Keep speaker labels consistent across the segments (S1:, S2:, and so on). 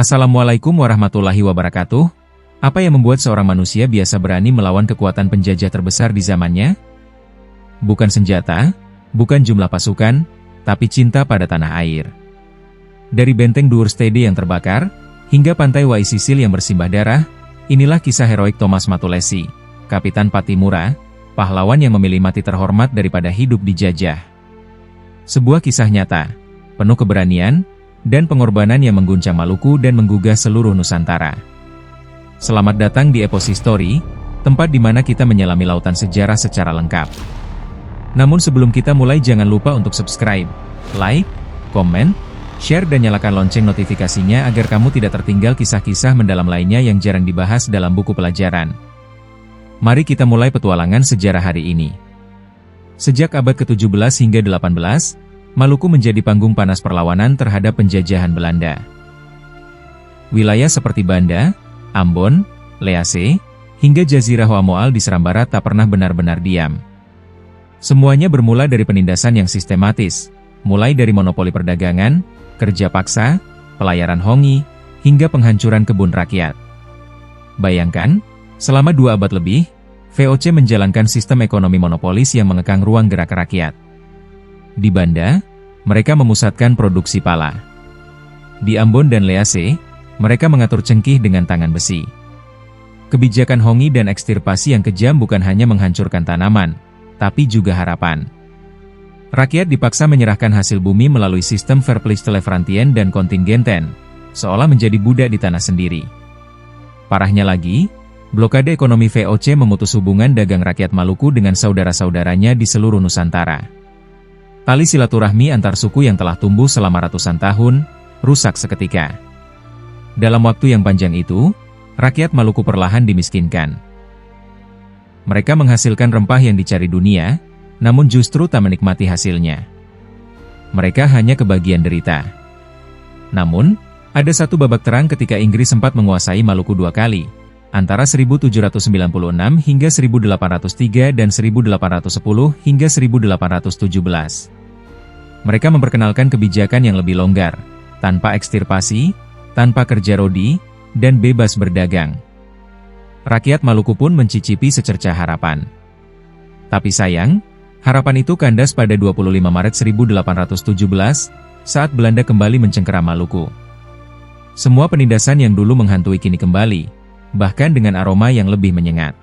S1: Assalamualaikum warahmatullahi wabarakatuh. Apa yang membuat seorang manusia biasa berani melawan kekuatan penjajah terbesar di zamannya? Bukan senjata, bukan jumlah pasukan, tapi cinta pada tanah air. Dari benteng Duurstede yang terbakar, hingga pantai Waisisil yang bersimbah darah, inilah kisah heroik Thomas Matulessy, Kapitan Pattimura, pahlawan yang memilih mati terhormat daripada hidup dijajah. Sebuah kisah nyata, penuh keberanian, dan pengorbanan yang mengguncang Maluku dan menggugah seluruh Nusantara. Selamat datang di Epoch History, tempat di mana kita menyelami lautan sejarah secara lengkap. Namun sebelum kita mulai jangan lupa untuk subscribe, like, komen, share dan nyalakan lonceng notifikasinya agar kamu tidak tertinggal kisah-kisah mendalam lainnya yang jarang dibahas dalam buku pelajaran. Mari kita mulai petualangan sejarah hari ini. Sejak abad ke-17 hingga 18, Maluku menjadi panggung panas perlawanan terhadap penjajahan Belanda. Wilayah seperti Banda, Ambon, Lease, hingga Jazirah Wamoal di seram barat tak pernah benar-benar diam. Semuanya bermula dari penindasan yang sistematis, mulai dari monopoli perdagangan, kerja paksa, pelayaran hongi, hingga penghancuran kebun rakyat. Bayangkan, selama 2 abad lebih, VOC menjalankan sistem ekonomi monopolis yang mengekang ruang gerak rakyat. Di Banda, mereka memusatkan produksi pala. Di Ambon dan Lease, mereka mengatur cengkih dengan tangan besi. Kebijakan hongi dan ekstirpasi yang kejam bukan hanya menghancurkan tanaman, tapi juga harapan. Rakyat dipaksa menyerahkan hasil bumi melalui sistem Verplichtelevrantiën dan Contingenten, seolah menjadi budak di tanah sendiri. Parahnya lagi, blokade ekonomi VOC memutus hubungan dagang rakyat Maluku dengan saudara-saudaranya di seluruh Nusantara. Tali silaturahmi antar suku yang telah tumbuh selama ratusan tahun, rusak seketika. Dalam waktu yang panjang itu, rakyat Maluku perlahan dimiskinkan. Mereka menghasilkan rempah yang dicari dunia, namun justru tak menikmati hasilnya. Mereka hanya kebagian derita. Namun, ada satu babak terang ketika Inggris sempat menguasai Maluku 2 kali, antara 1796 hingga 1803 dan 1810 hingga 1817. Mereka memperkenalkan kebijakan yang lebih longgar, tanpa ekstirpasi, tanpa kerja rodi, dan bebas berdagang. Rakyat Maluku pun mencicipi secercah harapan. Tapi sayang, harapan itu kandas pada 25 Maret 1817, saat Belanda kembali mencengkeram Maluku. Semua penindasan yang dulu menghantui kini kembali, bahkan dengan aroma yang lebih menyengat.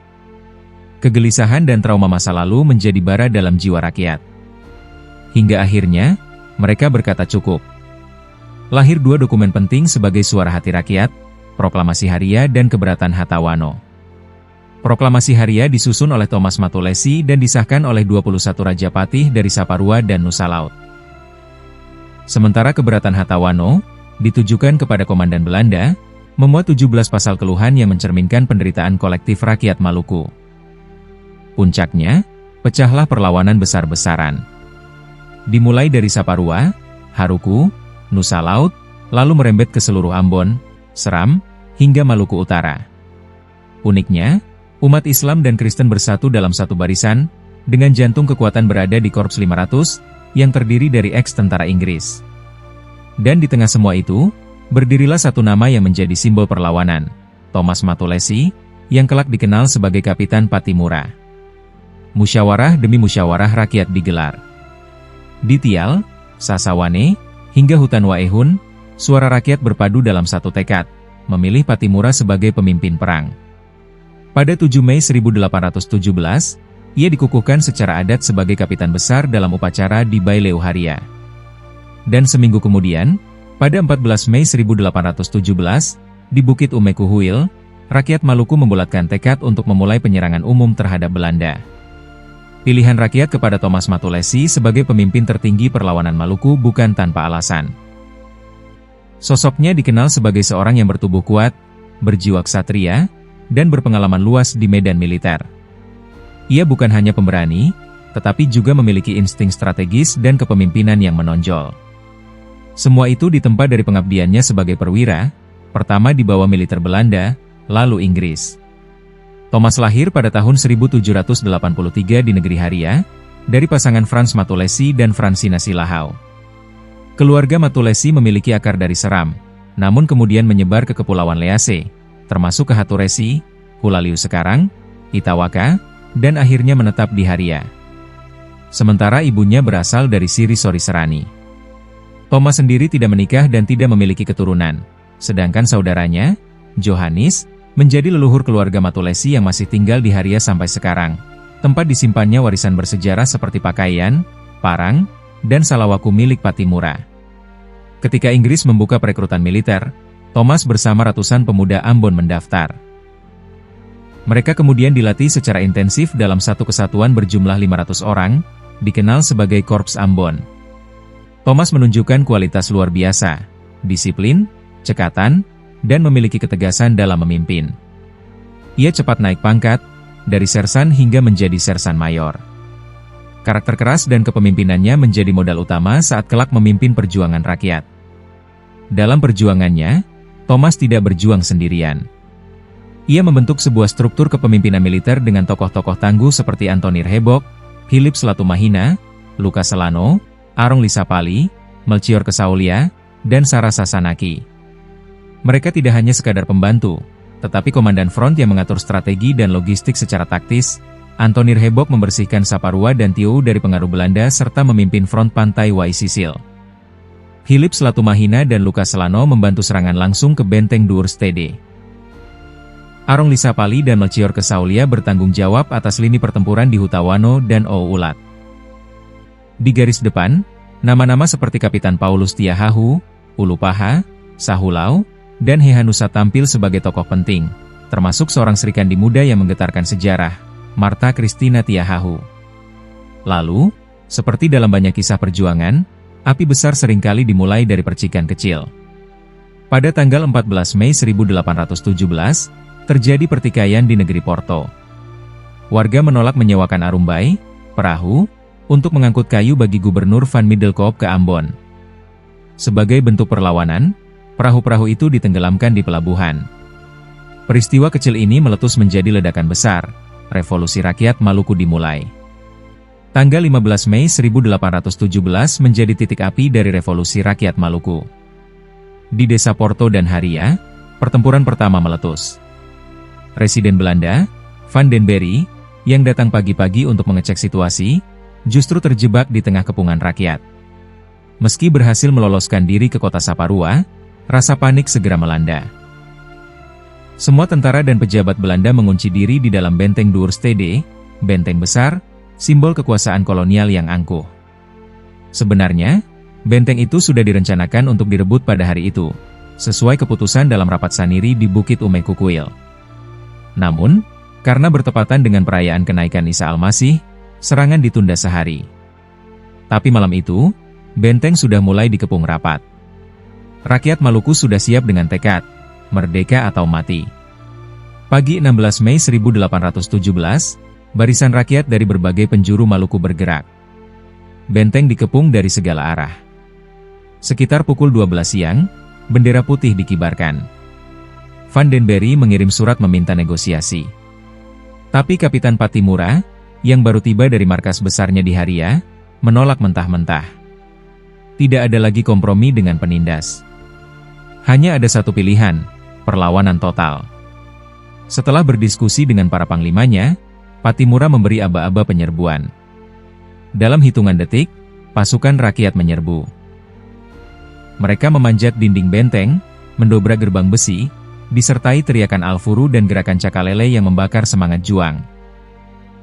S1: Kegelisahan dan trauma masa lalu menjadi bara dalam jiwa rakyat. Hingga akhirnya, mereka berkata cukup. Lahir 2 dokumen penting sebagai suara hati rakyat, Proklamasi Haria dan Keberatan Hatawano. Proklamasi Haria disusun oleh Thomas Matulessy dan disahkan oleh 21 Raja Patih dari Saparua dan Nusa Laut. Sementara Keberatan Hatawano, ditujukan kepada Komandan Belanda, memuat 17 pasal keluhan yang mencerminkan penderitaan kolektif rakyat Maluku. Puncaknya, pecahlah perlawanan besar-besaran. Dimulai dari Saparua, Haruku, Nusa Laut, lalu merembet ke seluruh Ambon, Seram, hingga Maluku Utara. Uniknya, umat Islam dan Kristen bersatu dalam satu barisan, dengan jantung kekuatan berada di Korps 500, yang terdiri dari ex-tentara Inggris. Dan di tengah semua itu, berdirilah satu nama yang menjadi simbol perlawanan, Thomas Matulessy, yang kelak dikenal sebagai Kapitan Pattimura. Musyawarah demi musyawarah rakyat digelar. Di Tial, Sasawane, hingga Hutan Waehun, suara rakyat berpadu dalam satu tekad, memilih Pattimura sebagai pemimpin perang. Pada 7 Mei 1817, ia dikukuhkan secara adat sebagai kapitan besar dalam upacara di Baileu Haria. Dan seminggu kemudian, pada 14 Mei 1817, di Bukit Umekuhuil, rakyat Maluku membulatkan tekad untuk memulai penyerangan umum terhadap Belanda. Pilihan rakyat kepada Thomas Matulessy sebagai pemimpin tertinggi perlawanan Maluku bukan tanpa alasan. Sosoknya dikenal sebagai seorang yang bertubuh kuat, berjiwa ksatria, dan berpengalaman luas di medan militer. Ia bukan hanya pemberani, tetapi juga memiliki insting strategis dan kepemimpinan yang menonjol. Semua itu ditempa dari pengabdiannya sebagai perwira, pertama di bawah militer Belanda, lalu Inggris. Thomas lahir pada tahun 1783 di negeri Haria, dari pasangan Frans Matulessy dan Fransina Silahau. Keluarga Matulessy memiliki akar dari Seram, namun kemudian menyebar ke Kepulauan Lease, termasuk ke Haturesi, Hulaliu sekarang, Itawaka, dan akhirnya menetap di Haria. Sementara ibunya berasal dari Siri Sori Serani. Thomas sendiri tidak menikah dan tidak memiliki keturunan, sedangkan saudaranya, Johannes, menjadi leluhur keluarga Matulesi yang masih tinggal di Haria sampai sekarang. Tempat disimpannya warisan bersejarah seperti pakaian, parang, dan salawaku milik Patimura. Ketika Inggris membuka perekrutan militer, Thomas bersama ratusan pemuda Ambon mendaftar. Mereka kemudian dilatih secara intensif dalam satu kesatuan berjumlah 500 orang, dikenal sebagai Korps Ambon. Thomas menunjukkan kualitas luar biasa, disiplin, cekatan, dan memiliki ketegasan dalam memimpin. Ia cepat naik pangkat, dari sersan hingga menjadi sersan mayor. Karakter keras dan kepemimpinannya menjadi modal utama saat kelak memimpin perjuangan rakyat. Dalam perjuangannya, Thomas tidak berjuang sendirian. Ia membentuk sebuah struktur kepemimpinan militer dengan tokoh-tokoh tangguh seperti Antonir Hebok, Philip Selatumahina, Lukas Selano, Arong Lisapali, Melchior Kesaulia, dan Sara Sasanaki. Mereka tidak hanya sekadar pembantu, tetapi komandan front yang mengatur strategi dan logistik secara taktis. Antonir Hebok membersihkan Saparua dan Tiu dari pengaruh Belanda serta memimpin front pantai Waisisil. Philip Selatumahina dan Lukas Selano membantu serangan langsung ke benteng Duurstede. Arong Lisapali dan Melchior Kesaulia bertanggung jawab atas lini pertempuran di Hutawano dan Ouulat. Di garis depan, nama-nama seperti Kapitan Paulus Tiahahu, Ulupaha, Sahulau, dan Hehanusa tampil sebagai tokoh penting, termasuk seorang Serikandi muda yang menggetarkan sejarah, Marta Christina Tiahahu. Lalu, seperti dalam banyak kisah perjuangan, api besar seringkali dimulai dari percikan kecil. Pada tanggal 14 Mei 1817, terjadi pertikaian di negeri Porto. Warga menolak menyewakan arumbai, perahu, untuk mengangkut kayu bagi Gubernur Van Middelkoop ke Ambon. Sebagai bentuk perlawanan, perahu-perahu itu ditenggelamkan di pelabuhan. Peristiwa kecil ini meletus menjadi ledakan besar. Revolusi Rakyat Maluku dimulai. Tanggal 15 Mei 1817 menjadi titik api dari Revolusi Rakyat Maluku. Di desa Porto dan Haria, pertempuran pertama meletus. Residen Belanda, Van den Berry, yang datang pagi-pagi untuk mengecek situasi, justru terjebak di tengah kepungan rakyat. Meski berhasil meloloskan diri ke kota Saparua, rasa panik segera melanda. Semua tentara dan pejabat Belanda mengunci diri di dalam benteng Duurstede, benteng besar, simbol kekuasaan kolonial yang angkuh. Sebenarnya, benteng itu sudah direncanakan untuk direbut pada hari itu, sesuai keputusan dalam rapat Saniri di Bukit Ume Kukuil. Namun, karena bertepatan dengan perayaan kenaikan Isa Al-Masih, serangan ditunda sehari. Tapi malam itu, benteng sudah mulai dikepung rapat. Rakyat Maluku sudah siap dengan tekad, merdeka atau mati. Pagi 16 Mei 1817, barisan rakyat dari berbagai penjuru Maluku bergerak. Benteng dikepung dari segala arah. Sekitar pukul 12 siang, bendera putih dikibarkan. Van den Berry mengirim surat meminta negosiasi. Tapi Kapitan Patimura, yang baru tiba dari markas besarnya di Haria, menolak mentah-mentah. Tidak ada lagi kompromi dengan penindas. Hanya ada satu pilihan, perlawanan total. Setelah berdiskusi dengan para panglimanya, Patimura memberi aba-aba penyerbuan. Dalam hitungan detik, pasukan rakyat menyerbu. Mereka memanjat dinding benteng, mendobrak gerbang besi, disertai teriakan alfuru dan gerakan cakalele yang membakar semangat juang.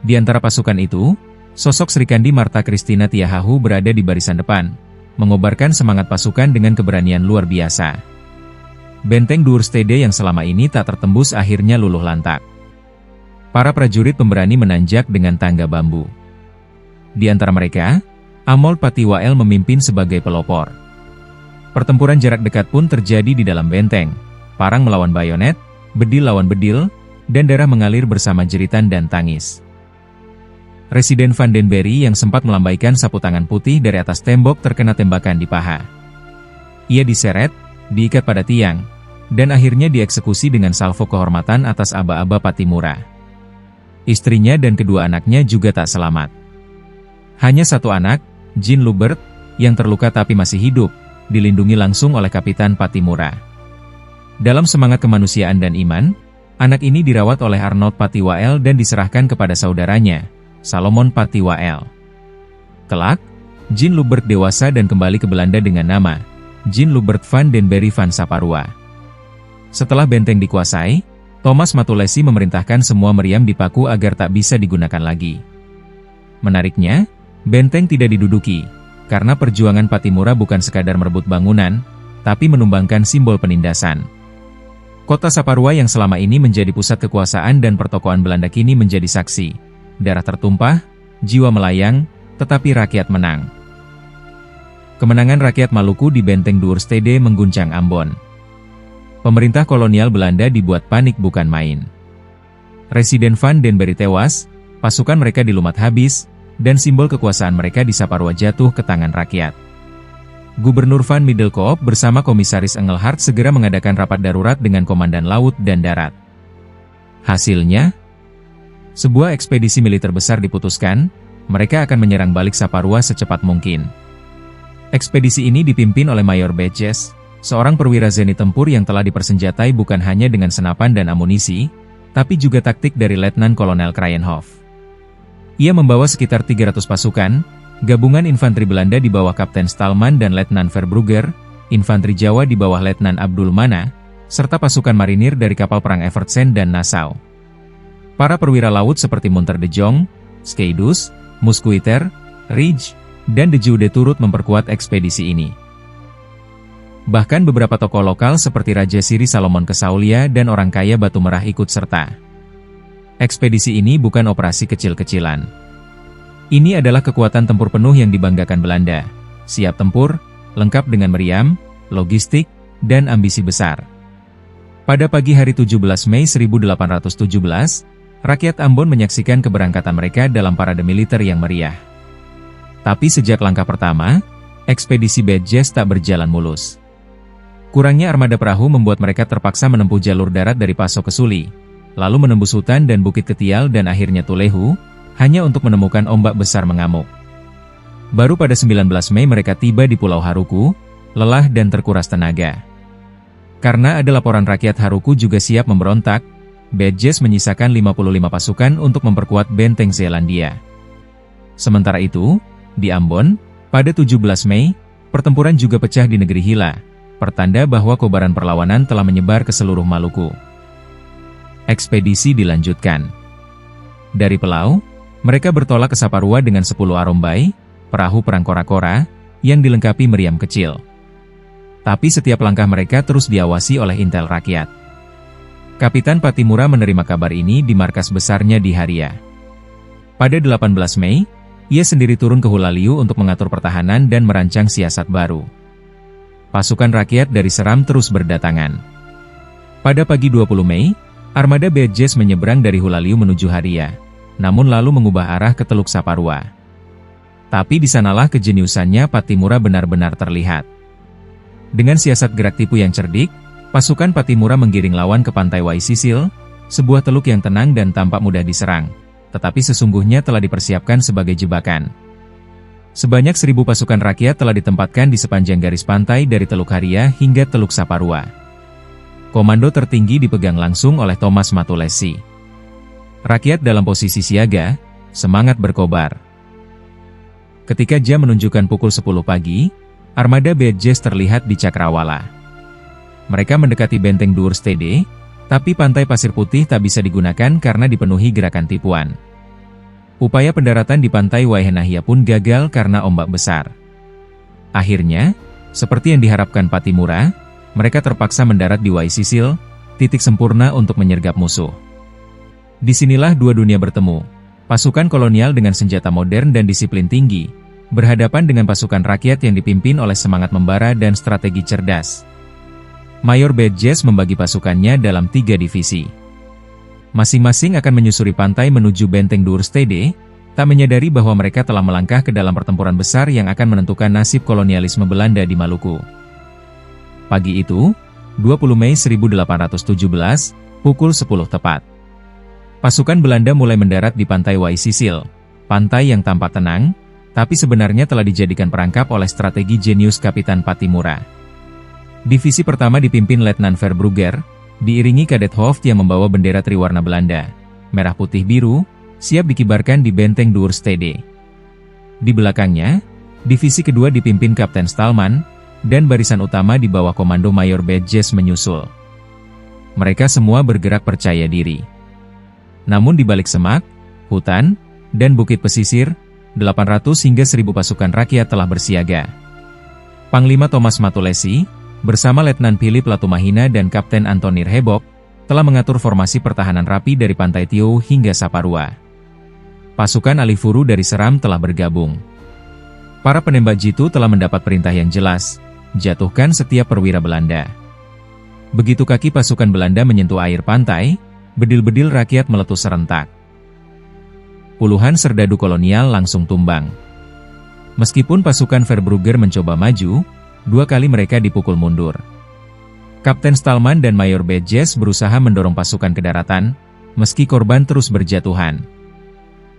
S1: Di antara pasukan itu, sosok Serikandi Marta Christina Tiahahu berada di barisan depan, mengobarkan semangat pasukan dengan keberanian luar biasa. Benteng Duurstede yang selama ini tak tertembus akhirnya luluh lantak. Para prajurit pemberani menanjak dengan tangga bambu. Di antara mereka, Amold Patiwael memimpin sebagai pelopor. Pertempuran jarak dekat pun terjadi di dalam benteng. Parang melawan bayonet, bedil lawan bedil, dan darah mengalir bersama jeritan dan tangis. Residen Van den Berry yang sempat melambaikan sapu tangan putih dari atas tembok terkena tembakan di paha. Ia diseret, diikat pada tiang, dan akhirnya dieksekusi dengan salvo kehormatan atas aba-aba Patimura. Istrinya dan kedua anaknya juga tak selamat. Hanya satu anak, Jean Lubert, yang terluka tapi masih hidup, dilindungi langsung oleh Kapitan Patimura. Dalam semangat kemanusiaan dan iman, anak ini dirawat oleh Arnold Patiwael dan diserahkan kepada saudaranya, Salomon Patiwael. Kelak, Jean Lubert dewasa dan kembali ke Belanda dengan nama Jean Lubert van den Berry van Saparua. Setelah benteng dikuasai, Thomas Matulessy memerintahkan semua meriam dipaku agar tak bisa digunakan lagi. Menariknya, benteng tidak diduduki, karena perjuangan Pattimura bukan sekadar merebut bangunan, tapi menumbangkan simbol penindasan. Kota Saparua yang selama ini menjadi pusat kekuasaan dan pertokoan Belanda kini menjadi saksi. Darah tertumpah, jiwa melayang, tetapi rakyat menang. Kemenangan rakyat Maluku di Benteng Duurstede mengguncang Ambon. Pemerintah kolonial Belanda dibuat panik bukan main. Residen van den Berry tewas, pasukan mereka dilumat habis, dan simbol kekuasaan mereka di Saparua jatuh ke tangan rakyat. Gubernur Van Middelkoop bersama Komisaris Engelhard segera mengadakan rapat darurat dengan Komandan Laut dan Darat. Hasilnya, sebuah ekspedisi militer besar diputuskan, mereka akan menyerang balik Saparua secepat mungkin. Ekspedisi ini dipimpin oleh Mayor Bejes, seorang perwira zenit tempur yang telah dipersenjatai bukan hanya dengan senapan dan amunisi, tapi juga taktik dari Letnan Kolonel Krayenhof. Ia membawa sekitar 300 pasukan, gabungan infanteri Belanda di bawah Kapten Stalman dan Letnan Verbrugger, infanteri Jawa di bawah Letnan Abdul Mana, serta pasukan marinir dari kapal perang Evertsen dan Nassau. Para perwira laut seperti Munter de Jong, Skeidus, Muskuiter, Ridge, dan de Jeude turut memperkuat ekspedisi ini. Bahkan beberapa tokoh lokal seperti Raja Siri Salomon Kesaulia dan orang kaya Batu Merah ikut serta. Ekspedisi ini bukan operasi kecil-kecilan. Ini adalah kekuatan tempur penuh yang dibanggakan Belanda, siap tempur, lengkap dengan meriam, logistik, dan ambisi besar. Pada pagi hari 17 Mei 1817, rakyat Ambon menyaksikan keberangkatan mereka dalam parade militer yang meriah. Tapi sejak langkah pertama, ekspedisi Bejes tak berjalan mulus. Kurangnya armada perahu membuat mereka terpaksa menempuh jalur darat dari Paso ke Suli, lalu menembus hutan dan Bukit Ketial dan akhirnya Tulehu, hanya untuk menemukan ombak besar mengamuk. Baru pada 19 Mei mereka tiba di Pulau Haruku, lelah dan terkuras tenaga. Karena ada laporan rakyat Haruku juga siap memberontak, Bejes menyisakan 55 pasukan untuk memperkuat benteng Zeelandia. Sementara itu, di Ambon, pada 17 Mei, pertempuran juga pecah di negeri Hila, pertanda bahwa kobaran perlawanan telah menyebar ke seluruh Maluku. Ekspedisi dilanjutkan. Dari Pelau, mereka bertolak ke Saparua dengan 10 arombai, perahu perang kora-kora, yang dilengkapi meriam kecil. Tapi setiap langkah mereka terus diawasi oleh intel rakyat. Kapitan Pattimura menerima kabar ini di markas besarnya di Haria. Pada 18 Mei, ia sendiri turun ke Hulaliu untuk mengatur pertahanan dan merancang siasat baru. Pasukan rakyat dari Seram terus berdatangan. Pada pagi 20 Mei, armada Bejes menyeberang dari Hulaliu menuju Haria, namun lalu mengubah arah ke Teluk Saparua. Tapi di sanalah kejeniusannya Pattimura benar-benar terlihat. Dengan siasat gerak tipu yang cerdik, pasukan Pattimura menggiring lawan ke pantai Waisisil, sebuah teluk yang tenang dan tampak mudah diserang, tetapi sesungguhnya telah dipersiapkan sebagai jebakan. Sebanyak 1.000 pasukan rakyat telah ditempatkan di sepanjang garis pantai dari Teluk Haria hingga Teluk Saparua. Komando tertinggi dipegang langsung oleh Thomas Matulessy. Rakyat dalam posisi siaga, semangat berkobar. Ketika jam menunjukkan pukul 10 pagi, armada Bejes terlihat di Cakrawala. Mereka mendekati benteng Duurstede, tapi pantai pasir putih tak bisa digunakan karena dipenuhi gerakan tipuan. Upaya pendaratan di pantai Waihenahia pun gagal karena ombak besar. Akhirnya, seperti yang diharapkan Pattimura, mereka terpaksa mendarat di Waisisil, titik sempurna untuk menyergap musuh. Disinilah dua dunia bertemu, pasukan kolonial dengan senjata modern dan disiplin tinggi, berhadapan dengan pasukan rakyat yang dipimpin oleh semangat membara dan strategi cerdas. Mayor Bejes membagi pasukannya dalam 3 divisi. Masing-masing akan menyusuri pantai menuju benteng Duurstede, tak menyadari bahwa mereka telah melangkah ke dalam pertempuran besar yang akan menentukan nasib kolonialisme Belanda di Maluku. Pagi itu, 20 Mei 1817, pukul 10 tepat. Pasukan Belanda mulai mendarat di pantai Waisisil, pantai yang tampak tenang, tapi sebenarnya telah dijadikan perangkap oleh strategi jenius Kapitan Pattimura. Divisi pertama dipimpin Letnan Verbrugger, diiringi Kadet Hoofd yang membawa bendera triwarna Belanda, merah putih biru, siap dikibarkan di benteng Duurstede. Di belakangnya, divisi kedua dipimpin Kapten Stalman, dan barisan utama di bawah komando Mayor Badges menyusul. Mereka semua bergerak percaya diri. Namun di balik semak, hutan, dan bukit pesisir, 800 hingga 1000 pasukan rakyat telah bersiaga. Panglima Thomas Matulesi, bersama Letnan Philip Latumahina dan Kapten Antonir Hebok, telah mengatur formasi pertahanan rapi dari Pantai Tio hingga Saparua. Pasukan Alifuru dari Seram telah bergabung. Para penembak jitu telah mendapat perintah yang jelas, jatuhkan setiap perwira Belanda. Begitu kaki pasukan Belanda menyentuh air pantai, bedil-bedil rakyat meletus serentak. Puluhan serdadu kolonial langsung tumbang. Meskipun pasukan Verbrugger mencoba maju, 2 kali mereka dipukul mundur. Kapten Stalman dan Mayor Badges berusaha mendorong pasukan ke daratan, meski korban terus berjatuhan.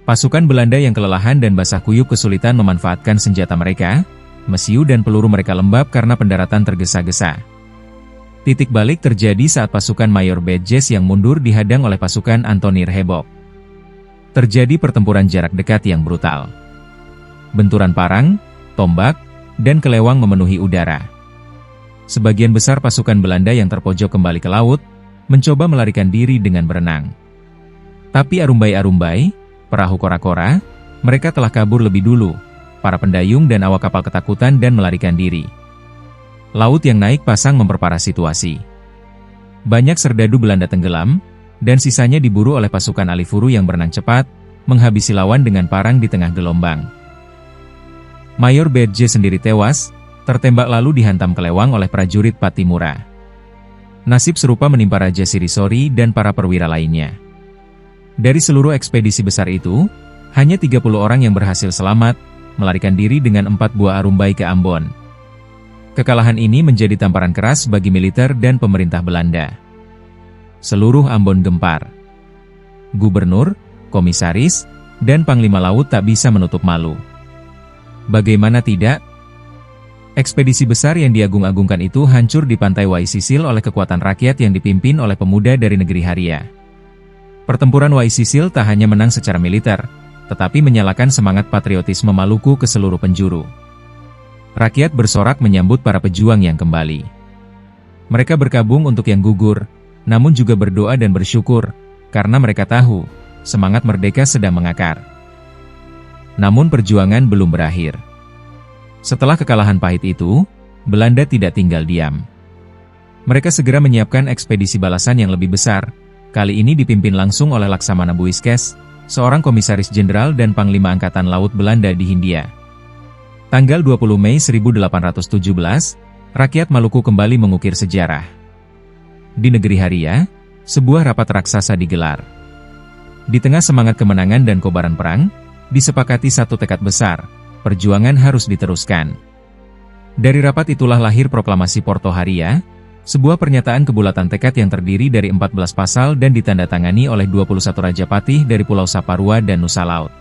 S1: Pasukan Belanda yang kelelahan dan basah kuyup kesulitan memanfaatkan senjata mereka, mesiu dan peluru mereka lembab karena pendaratan tergesa-gesa. Titik balik terjadi saat pasukan Mayor Badges yang mundur dihadang oleh pasukan Antonir Hebok. Terjadi pertempuran jarak dekat yang brutal. Benturan parang, tombak, dan kelewang memenuhi udara. Sebagian besar pasukan Belanda yang terpojok kembali ke laut, mencoba melarikan diri dengan berenang. Tapi arumbai-arumbai, perahu kora-kora, mereka telah kabur lebih dulu. Para pendayung dan awak kapal ketakutan dan melarikan diri. Laut yang naik pasang memperparah situasi. Banyak serdadu Belanda tenggelam, dan sisanya diburu oleh pasukan Alifuru yang berenang cepat, menghabisi lawan dengan parang di tengah gelombang. Mayor Badges sendiri tewas, tertembak lalu dihantam kelewang oleh prajurit Patimura. Nasib serupa menimpa Raja Sirisori dan para perwira lainnya. Dari seluruh ekspedisi besar itu, hanya 30 orang yang berhasil selamat, melarikan diri dengan 4 buah arumbai ke Ambon. Kekalahan ini menjadi tamparan keras bagi militer dan pemerintah Belanda. Seluruh Ambon gempar. Gubernur, komisaris, dan panglima laut tak bisa menutup malu. Bagaimana tidak? Ekspedisi besar yang diagung-agungkan itu hancur di pantai Waisisil oleh kekuatan rakyat yang dipimpin oleh pemuda dari negeri Haria. Pertempuran Waisisil tak hanya menang secara militer, tetapi menyalakan semangat patriotisme Maluku ke seluruh penjuru. Rakyat bersorak menyambut para pejuang yang kembali. Mereka berkabung untuk yang gugur, namun juga berdoa dan bersyukur, karena mereka tahu, semangat merdeka sedang mengakar. Namun perjuangan belum berakhir. Setelah kekalahan pahit itu, Belanda tidak tinggal diam. Mereka segera menyiapkan ekspedisi balasan yang lebih besar, kali ini dipimpin langsung oleh Laksamana Buiskes, seorang komisaris jenderal dan panglima angkatan laut Belanda di Hindia. Tanggal 20 Mei 1817, rakyat Maluku kembali mengukir sejarah. Di negeri Haria, sebuah rapat raksasa digelar. Di tengah semangat kemenangan dan kobaran perang, disepakati satu tekad besar, perjuangan harus diteruskan. Dari rapat itulah lahir Proklamasi Porto Haria, sebuah pernyataan kebulatan tekad yang terdiri dari 14 pasal dan ditandatangani oleh 21 Raja Patih dari Pulau Saparua dan Nusa Laut.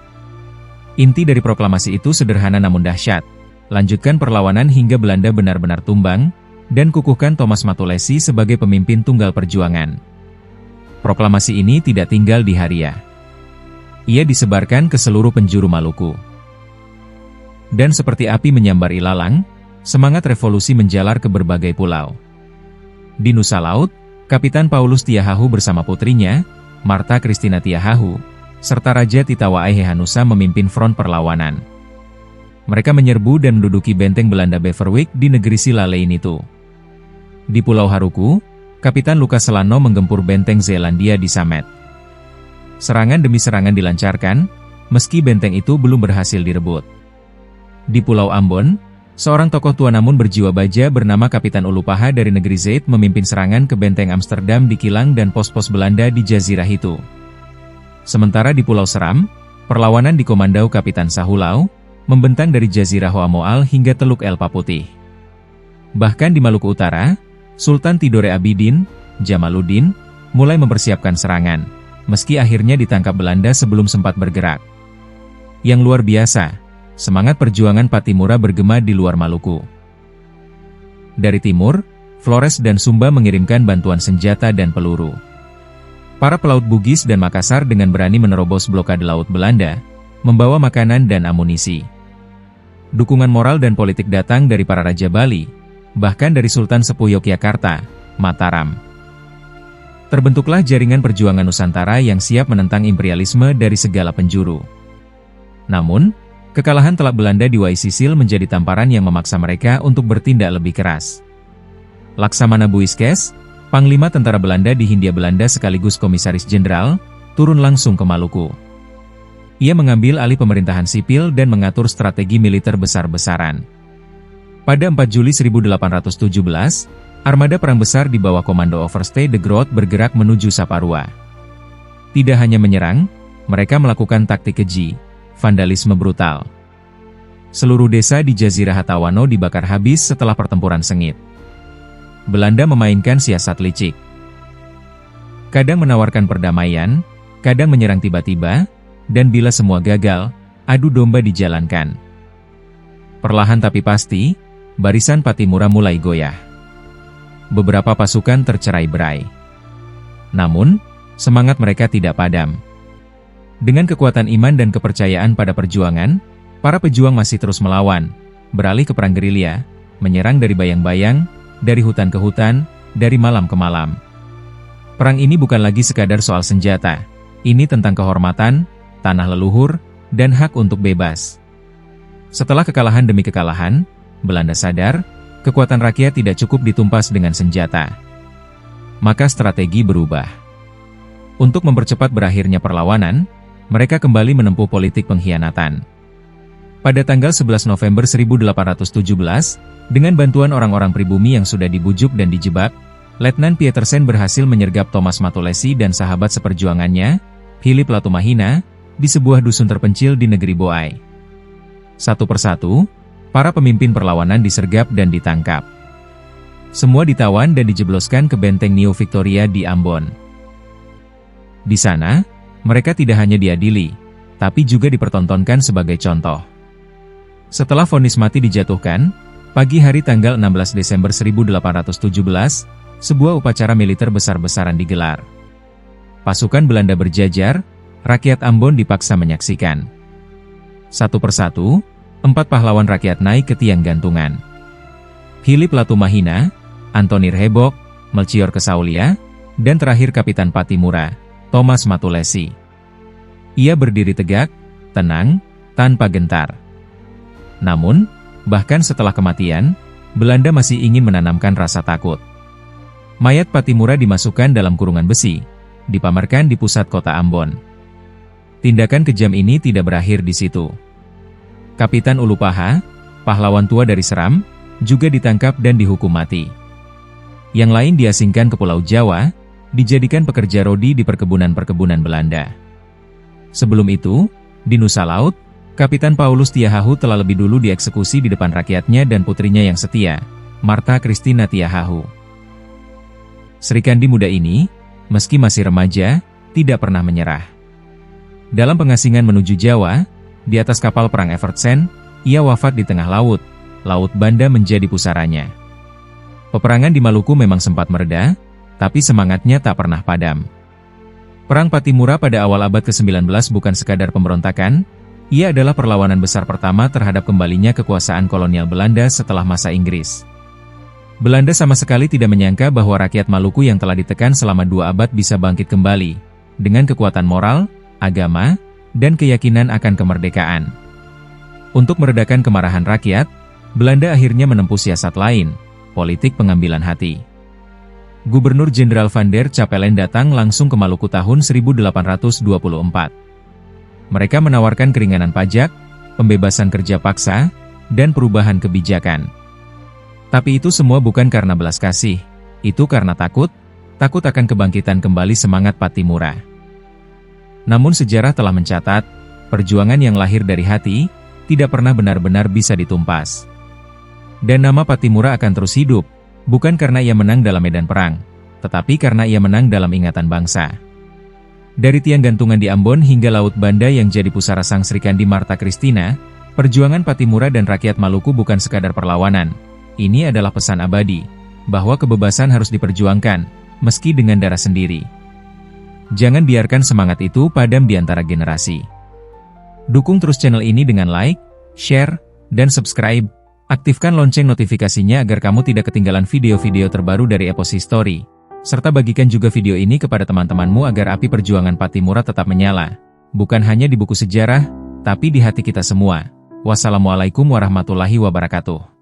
S1: Inti dari proklamasi itu sederhana namun dahsyat. Lanjutkan perlawanan hingga Belanda benar-benar tumbang, dan kukuhkan Thomas Matulesi sebagai pemimpin tunggal perjuangan. Proklamasi ini tidak tinggal di Haria. Ia disebarkan ke seluruh penjuru Maluku. Dan seperti api menyambar ilalang, semangat revolusi menjalar ke berbagai pulau. Di Nusa Laut, Kapitan Paulus Tiahahu bersama putrinya, Marta Christina Tiahahu, serta Raja Titawae Hehanusa memimpin front perlawanan. Mereka menyerbu dan menduduki benteng Belanda Beverwyck di negeri Silalein itu. Di Pulau Haruku, Kapitan Lukas Selano menggempur benteng Zeelandia di Samet. Serangan demi serangan dilancarkan, meski benteng itu belum berhasil direbut. Di Pulau Ambon, seorang tokoh tua namun berjiwa baja bernama Kapitan Ulupaha dari negeri Zeid memimpin serangan ke benteng Amsterdam di Kilang dan pos-pos Belanda di Jazirah itu. Sementara di Pulau Seram, perlawanan dikomandau Kapitan Sahulau, membentang dari Jazirah Hoamoal hingga Teluk Elpa Putih. Bahkan di Maluku Utara, Sultan Tidore Abidin, Jamaluddin, mulai mempersiapkan serangan, meski akhirnya ditangkap Belanda sebelum sempat bergerak. Yang luar biasa, semangat perjuangan Patimura bergema di luar Maluku. Dari timur, Flores dan Sumba mengirimkan bantuan senjata dan peluru. Para pelaut Bugis dan Makassar dengan berani menerobos blokade laut Belanda, membawa makanan dan amunisi. Dukungan moral dan politik datang dari para Raja Bali, bahkan dari Sultan Sepuh Yogyakarta, Mataram. Terbentuklah jaringan perjuangan Nusantara yang siap menentang imperialisme dari segala penjuru. Namun, kekalahan telak Belanda di Waisisil menjadi tamparan yang memaksa mereka untuk bertindak lebih keras. Laksamana Buiskes, Panglima Tentara Belanda di Hindia Belanda sekaligus Komisaris Jenderal, turun langsung ke Maluku. Ia mengambil alih pemerintahan sipil dan mengatur strategi militer besar-besaran. Pada 4 Juli 1817, armada perang besar di bawah komando Overste de Groot bergerak menuju Saparua. Tidak hanya menyerang, mereka melakukan taktik keji, vandalisme brutal. Seluruh desa di Jazirah Hatawano dibakar habis setelah pertempuran sengit. Belanda memainkan siasat licik. Kadang menawarkan perdamaian, kadang menyerang tiba-tiba, dan bila semua gagal, adu domba dijalankan. Perlahan tapi pasti, barisan Pattimura mulai goyah. Beberapa pasukan tercerai-berai. Namun, semangat mereka tidak padam. Dengan kekuatan iman dan kepercayaan pada perjuangan, para pejuang masih terus melawan, beralih ke perang gerilya, menyerang dari bayang-bayang, dari hutan ke hutan, dari malam ke malam. Perang ini bukan lagi sekadar soal senjata, ini tentang kehormatan, tanah leluhur, dan hak untuk bebas. Setelah kekalahan demi kekalahan, Belanda sadar, kekuatan rakyat tidak cukup ditumpas dengan senjata. Maka strategi berubah. Untuk mempercepat berakhirnya perlawanan, mereka kembali menempuh politik pengkhianatan. Pada tanggal 11 November 1817, dengan bantuan orang-orang pribumi yang sudah dibujuk dan dijebak, Letnan Pietersen berhasil menyergap Thomas Matulesi dan sahabat seperjuangannya, Philip Latumahina, di sebuah dusun terpencil di negeri Boai. Satu persatu, para pemimpin perlawanan disergap dan ditangkap. Semua ditawan dan dijebloskan ke benteng New Victoria di Ambon. Di sana, mereka tidak hanya diadili, tapi juga dipertontonkan sebagai contoh. Setelah vonis mati dijatuhkan, pagi hari tanggal 16 Desember 1817, sebuah upacara militer besar-besaran digelar. Pasukan Belanda berjajar, rakyat Ambon dipaksa menyaksikan. Satu persatu, 4 pahlawan rakyat naik ke tiang gantungan. Philip Latumahina, Antoni Rhebok, Melchior Kesaulia, dan terakhir Kapitan Pattimura, Thomas Matulesi. Ia berdiri tegak, tenang, tanpa gentar. Namun, bahkan setelah kematian, Belanda masih ingin menanamkan rasa takut. Mayat Pattimura dimasukkan dalam kurungan besi, dipamerkan di pusat kota Ambon. Tindakan kejam ini tidak berakhir di situ. Kapitan Ulupaha, pahlawan tua dari Seram, juga ditangkap dan dihukum mati. Yang lain diasingkan ke Pulau Jawa, dijadikan pekerja rodi di perkebunan-perkebunan Belanda. Sebelum itu, di Nusa Laut, Kapitan Paulus Tiahahu telah lebih dulu dieksekusi di depan rakyatnya dan putrinya yang setia, Martha Christina Tiahahu. Serikandi muda ini, meski masih remaja, tidak pernah menyerah. Dalam pengasingan menuju Jawa, di atas kapal perang Evertsen, ia wafat di tengah laut, Laut Banda menjadi pusaranya. Peperangan di Maluku memang sempat mereda, tapi semangatnya tak pernah padam. Perang Pattimura pada awal abad ke-19 bukan sekadar pemberontakan, ia adalah perlawanan besar pertama terhadap kembalinya kekuasaan kolonial Belanda setelah masa Inggris. Belanda sama sekali tidak menyangka bahwa rakyat Maluku yang telah ditekan selama 2 abad bisa bangkit kembali, dengan kekuatan moral, agama, dan keyakinan akan kemerdekaan. Untuk meredakan kemarahan rakyat, Belanda akhirnya menempuh siasat lain, politik pengambilan hati. Gubernur Jenderal Van der Capellen datang langsung ke Maluku tahun 1824. Mereka menawarkan keringanan pajak, pembebasan kerja paksa, dan perubahan kebijakan. Tapi itu semua bukan karena belas kasih, itu karena takut akan kebangkitan kembali semangat Pattimura. Namun sejarah telah mencatat, perjuangan yang lahir dari hati, tidak pernah benar-benar bisa ditumpas. Dan nama Pattimura akan terus hidup, bukan karena ia menang dalam medan perang, tetapi karena ia menang dalam ingatan bangsa. Dari tiang gantungan di Ambon hingga Laut Banda yang jadi pusara sang Srikandi Martha Christina, perjuangan Pattimura dan rakyat Maluku bukan sekadar perlawanan. Ini adalah pesan abadi, bahwa kebebasan harus diperjuangkan, meski dengan darah sendiri. Jangan biarkan semangat itu padam di antara generasi. Dukung terus channel ini dengan like, share, dan subscribe. Aktifkan lonceng notifikasinya agar kamu tidak ketinggalan video-video terbaru dari Epos History. Serta bagikan juga video ini kepada teman-temanmu agar api perjuangan Pattimura tetap menyala. Bukan hanya di buku sejarah, tapi di hati kita semua. Wassalamualaikum warahmatullahi wabarakatuh.